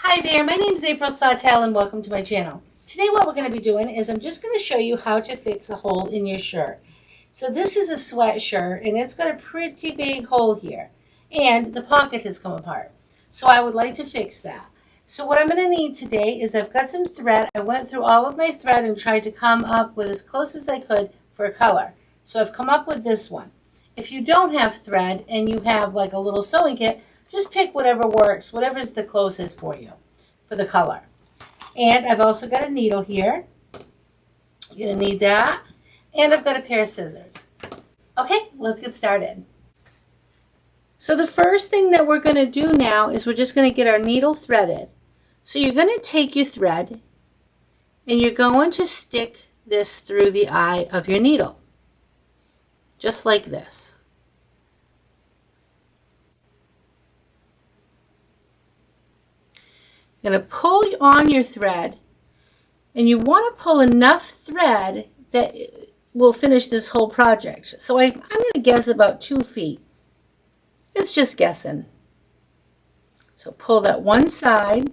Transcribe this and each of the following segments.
Hi there, my name is April Sawtelle and welcome to my channel. Today what we're going to be doing is I'm just going to show you how to fix a hole in your shirt. So this is a sweatshirt and it's got a pretty big hole here and the pocket has come apart. So I would like to fix that. So what I'm going to need today is I've got some thread. I went through all of my thread and tried to come up with as close as I could for a color. So I've come up with this one. If you don't have thread and you have like a little sewing kit, just pick whatever works, whatever's the closest for you for the color. And I've also got a needle here. You're going to need that. And I've got a pair of scissors. Okay, let's get started. So the first thing that we're going to do now is we're just going to get our needle threaded. So you're going to take your thread and you're going to stick this through the eye of your needle. Just like this. You're going to pull on your thread, and you want to pull enough thread that will finish this whole project. So I'm going to guess about 2 feet. It's just guessing. So pull that one side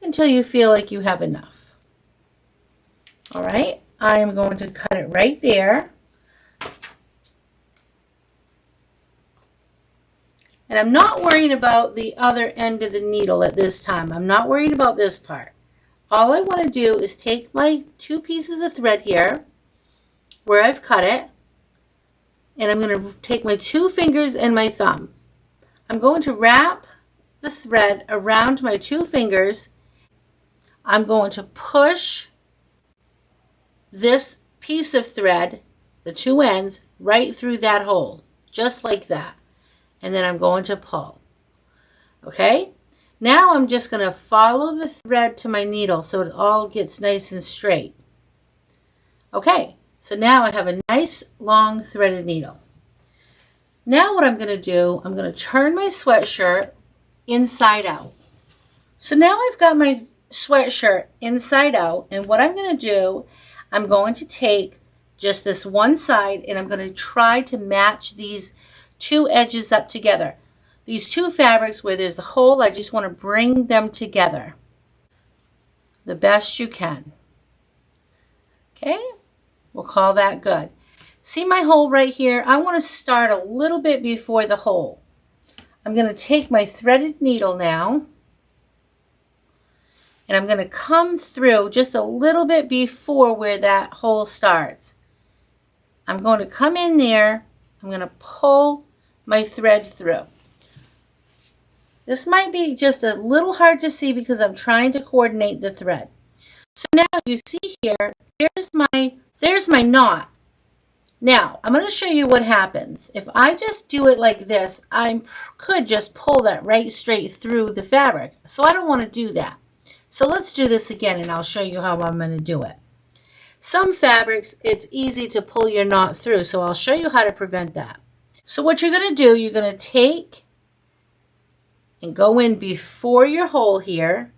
until you feel like you have enough. All right, I am going to cut it right there. And I'm not worrying about the other end of the needle at this time. I'm not worried about this part. All I want to do is take my 2 pieces of thread here, where I've cut it, and I'm going to take my 2 fingers and my thumb. I'm going to wrap the thread around my 2 fingers. I'm going to push this piece of thread, the 2 ends, right through that hole, just like that. And then I'm going to pull. Okay? Now I'm just going to follow the thread to my needle so it all gets nice and straight. Okay, so now I have a nice long threaded needle. Now what I'm going to do, I'm going to turn my sweatshirt inside out. So now I've got my sweatshirt inside out, and what I'm going to do, I'm going to take just this one side and I'm going to try to match these 2 edges up together. These 2 fabrics where there's a hole, I just want to bring them together the best you can. Okay, we'll call that good. See my hole right here? I want to start a little bit before the hole. I'm going to take my threaded needle now and I'm going to come through just a little bit before where that hole starts. I'm going to come in there. I'm going to pull my thread through. This might be just a little hard to see because I'm trying to coordinate the thread. So now you see here, there's my knot. Now I'm going to show you what happens. If I just do it like this, I could just pull that right straight through the fabric. So I don't want to do that. So let's do this again and I'll show you how I'm going to do it. Some fabrics, it's easy to pull your knot through, so I'll show you how to prevent that. So what you're going to do, you're going to take and go in before your hole here,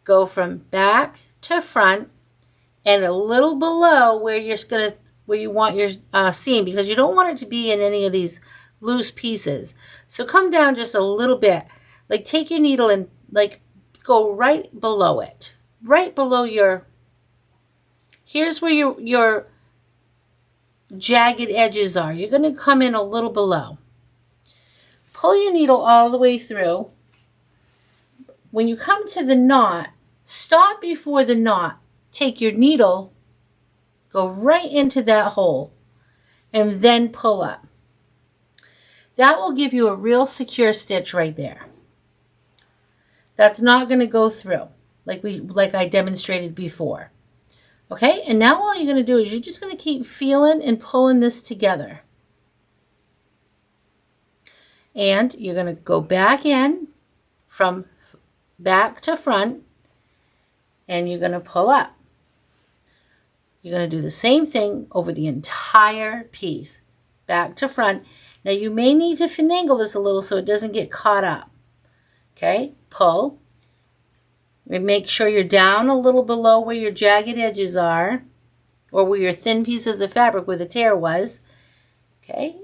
go from back to front, and a little below where you want your seam, because you don't want it to be in any of these loose pieces. So come down just a little bit, like take your needle and like go right below it, right below your. Here's where your jagged edges are. You're going to come in a little below. Pull your needle all the way through. When you come to the knot, stop before the knot. Take your needle, go right into that hole, and then pull up. That will give you a real secure stitch right there. That's not going to go through like I demonstrated before. Okay, and now all you're going to do is you're just going to keep feeling and pulling this together. And you're going to go back in from back to front and you're going to pull up. You're going to do the same thing over the entire piece, back to front. Now you may need to finagle this a little so it doesn't get caught up. Okay, pull. Make sure you're down a little below where your jagged edges are, or where your thin pieces of fabric where the tear was. Okay,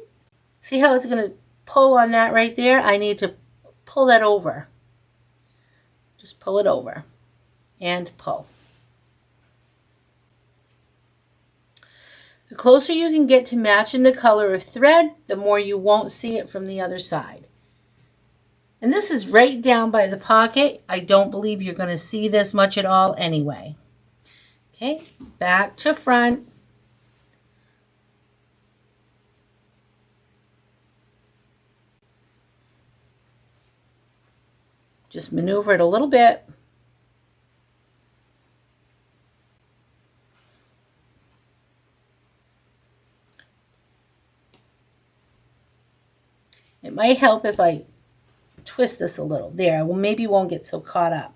see how it's going to pull on that right there? I need to pull that over. Just pull it over and pull. The closer you can get to matching the color of thread, the more you won't see it from the other side. And this is right down by the pocket. I don't believe you're going to see this much at all anyway. Okay, back to front. Just maneuver it a little bit. It might help if I twist this a little. There, well, maybe you won't get so caught up.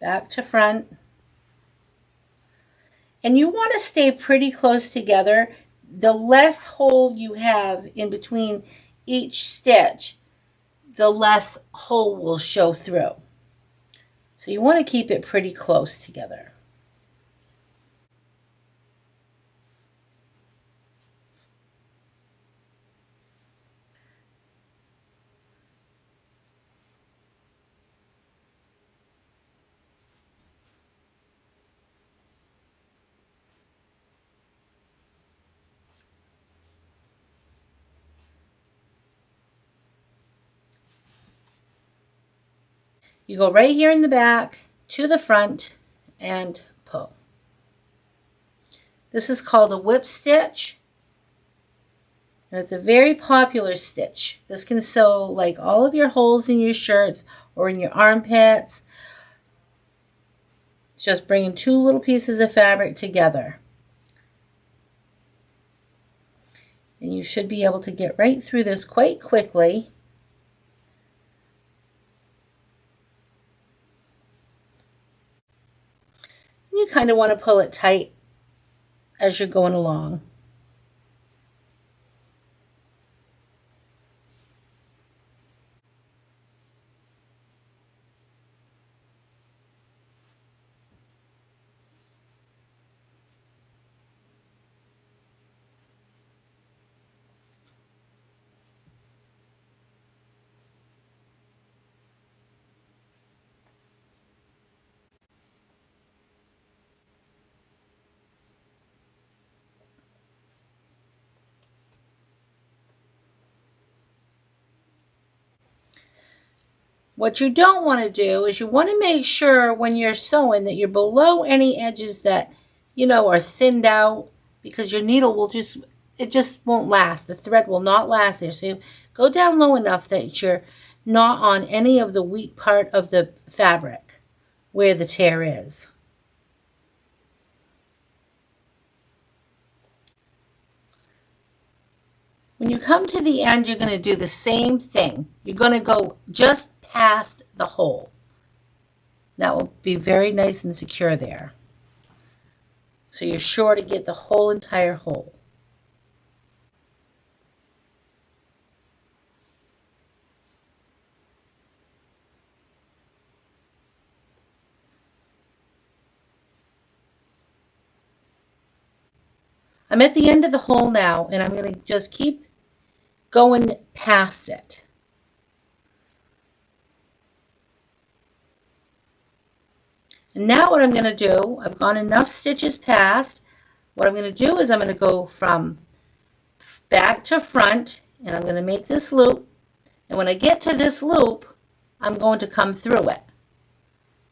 Back to front. And you want to stay pretty close together. The less hole you have in between each stitch, the less hole will show through. So you want to keep it pretty close together. You go right here in the back to the front and pull. This is called a whip stitch. And it's a very popular stitch. This can sew like all of your holes in your shirts or in your armpits. It's just bringing two little pieces of fabric together. And you should be able to get right through this quite quickly. You kind of want to pull it tight as you're going along. What you don't want to do is you want to make sure when you're sewing that you're below any edges that, are thinned out, because your needle will it just won't last. The thread will not last there. So you go down low enough that you're not on any of the weak part of the fabric where the tear is. When you come to the end, you're going to do the same thing. You're going to go just past the hole. That will be very nice and secure there. So you're sure to get the whole entire hole. I'm at the end of the hole now, and I'm going to just keep going past it. And now what I'm going to do, I've gone enough stitches past. What I'm going to do is I'm going to go from back to front, and I'm going to make this loop. And when I get to this loop, I'm going to come through it.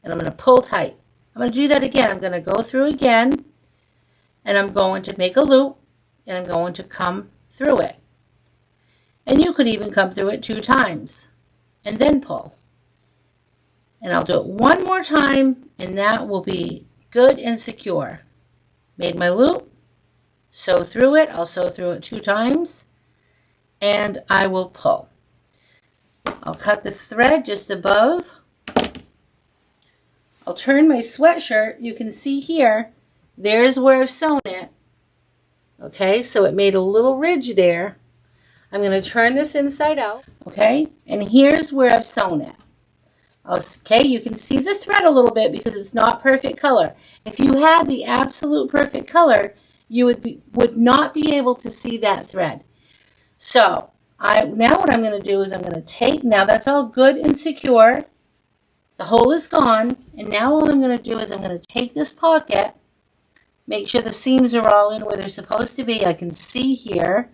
And I'm going to pull tight. I'm going to do that again. I'm going to go through again, and I'm going to make a loop, and I'm going to come through it. And you could even come through it 2 times and then pull. And I'll do it one more time, and that will be good and secure. Made my loop, sew through it. I'll sew through it 2 times, and I will pull. I'll cut the thread just above. I'll turn my sweatshirt. You can see here, there's where I've sewn it. Okay, so it made a little ridge there. I'm going to turn this inside out. Okay, and here's where I've sewn it. Okay, you can see the thread a little bit because it's not perfect color. If you had the absolute perfect color, you would not be able to see that thread. So now what I'm going to do is I'm going to take, now that's all good and secure. The hole is gone, and now all I'm going to do is I'm going to take this pocket, make sure the seams are all in where they're supposed to be. I can see here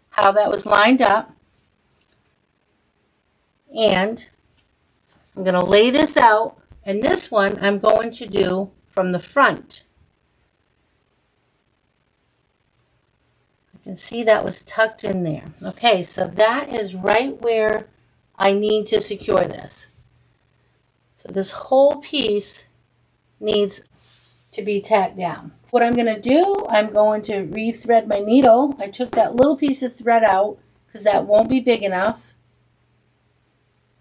how that was lined up. And I'm going to lay this out, and this one I'm going to do from the front. I can see that was tucked in there. Okay, so that is right where I need to secure this. So this whole piece needs to be tacked down. What I'm going to do, I'm going to rethread my needle. I took that little piece of thread out because that won't be big enough.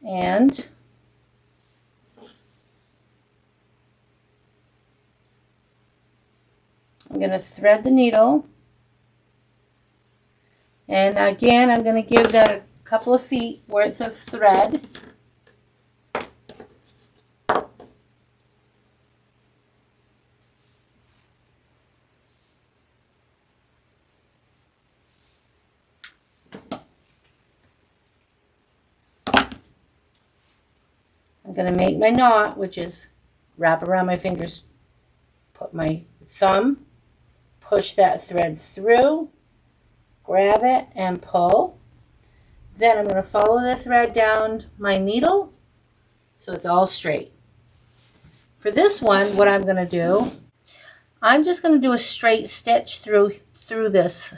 And I'm going to thread the needle. And again, I'm going to give that a couple of feet worth of thread. I'm going to make my knot, which is wrap around my fingers, put my thumb, push that thread through, grab it and pull. Then I'm going to follow the thread down my needle so it's all straight. For this one, what I'm going to do, I'm just going to do a straight stitch through this.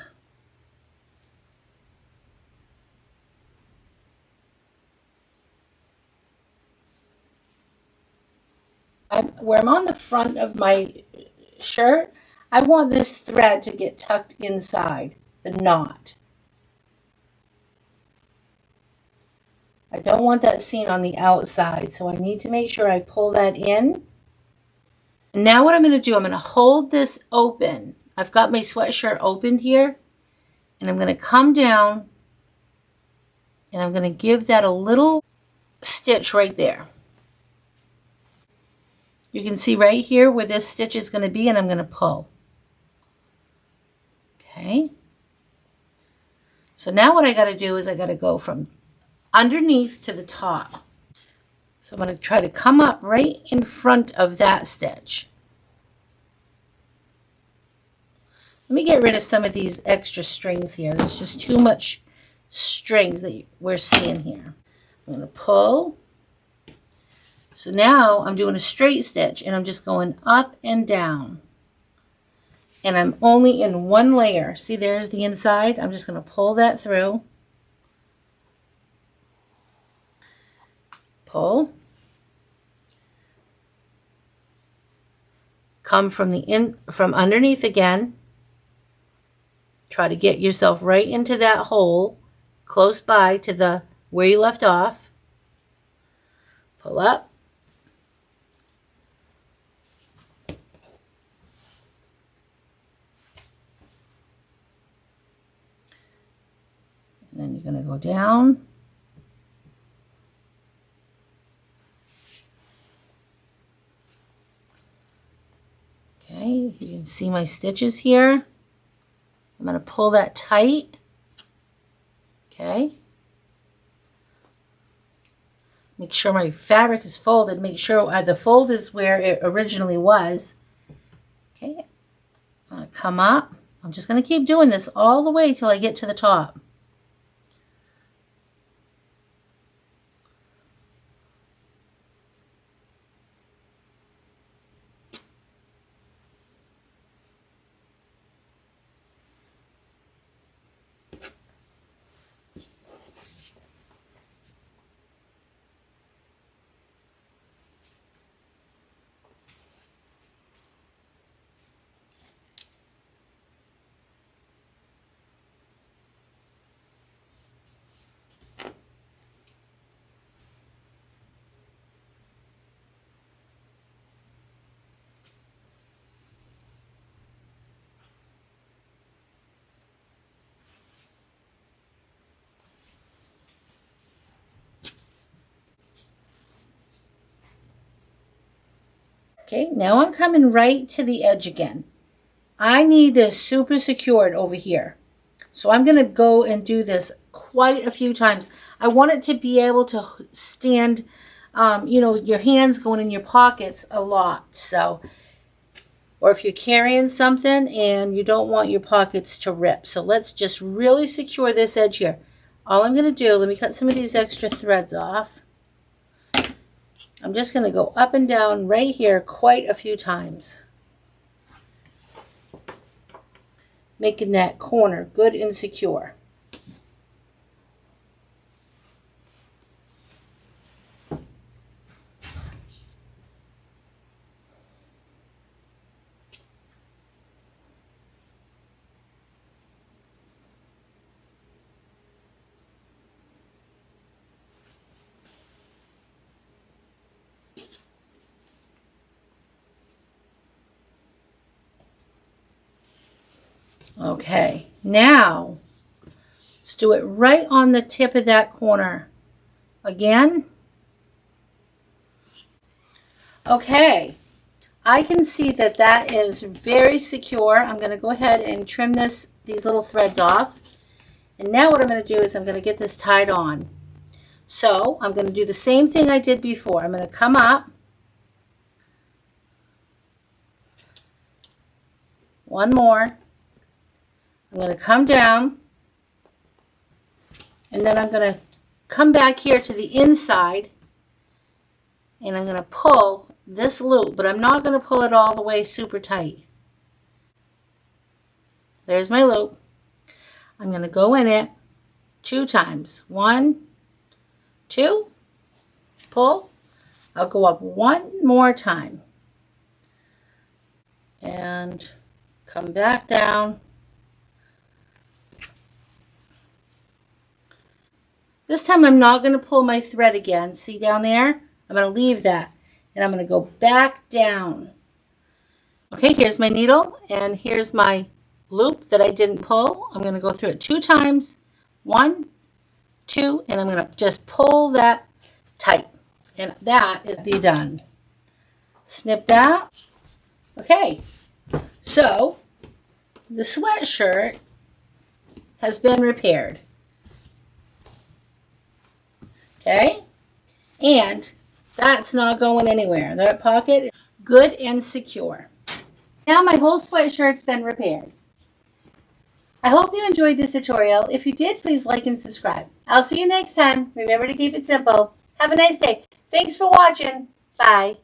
Where I'm on the front of my shirt, I want this thread to get tucked inside the knot. I don't want that seen on the outside, so I need to make sure I pull that in. And now what I'm going to do, I'm going to hold this open. I've got my sweatshirt opened here, and I'm going to come down, and I'm going to give that a little stitch right there. You can see right here where this stitch is going to be, and I'm going to pull. Okay. So now what I got to do is I got to go from underneath to the top. So I'm going to try to come up right in front of that stitch. Let me get rid of some of these extra strings here. There's just too much strings that we're seeing here. I'm going to pull. So now I'm doing a straight stitch, and I'm just going up and down. And I'm only in one layer. See, there's the inside. I'm just going to pull that through. Pull. Come from underneath again. Try to get yourself right into that hole close by to where you left off. Pull up. And then you're going to go down. Okay, you can see my stitches here. I'm going to pull that tight. Okay. Make sure my fabric is folded. Make sure the fold is where it originally was. Okay. I'm going to come up. I'm just going to keep doing this all the way till I get to the top. Okay, now I'm coming right to the edge again. I need this super secured over here. So I'm going to go and do this quite a few times. I want it to be able to stand you know, your hands going in your pockets a lot. So, or if you're carrying something and you don't want your pockets to rip. So let's just really secure this edge here. All I'm going to do, let me cut some of these extra threads off. I'm just going to go up and down right here quite a few times, making that corner good and secure. Okay, now let's do it right on the tip of that corner again. Okay, I can see that that is very secure. I'm going to go ahead and trim these little threads off. And now what I'm going to do is I'm going to get this tied on. So I'm going to do the same thing I did before. I'm going to come up. One more. I'm going to come down, and then I'm going to come back here to the inside, and I'm going to pull this loop, but I'm not going to pull it all the way super tight. There's my loop. I'm going to go in it 2 times. 1, 2, pull. I'll go up 1 more time, and come back down. This time I'm not going to pull my thread again. See down there? I'm going to leave that. And I'm going to go back down. Okay, here's my needle. And here's my loop that I didn't pull. I'm going to go through it 2 times. 1, 2, and I'm going to just pull that tight. And that is be done. Snip that. Okay, so the sweatshirt has been repaired. Okay, and that's not going anywhere. That pocket is good and secure. Now my whole sweatshirt's been repaired. I hope you enjoyed this tutorial. If you did, please like and subscribe. I'll see you next time. Remember to keep it simple. Have a nice day. Thanks for watching. Bye.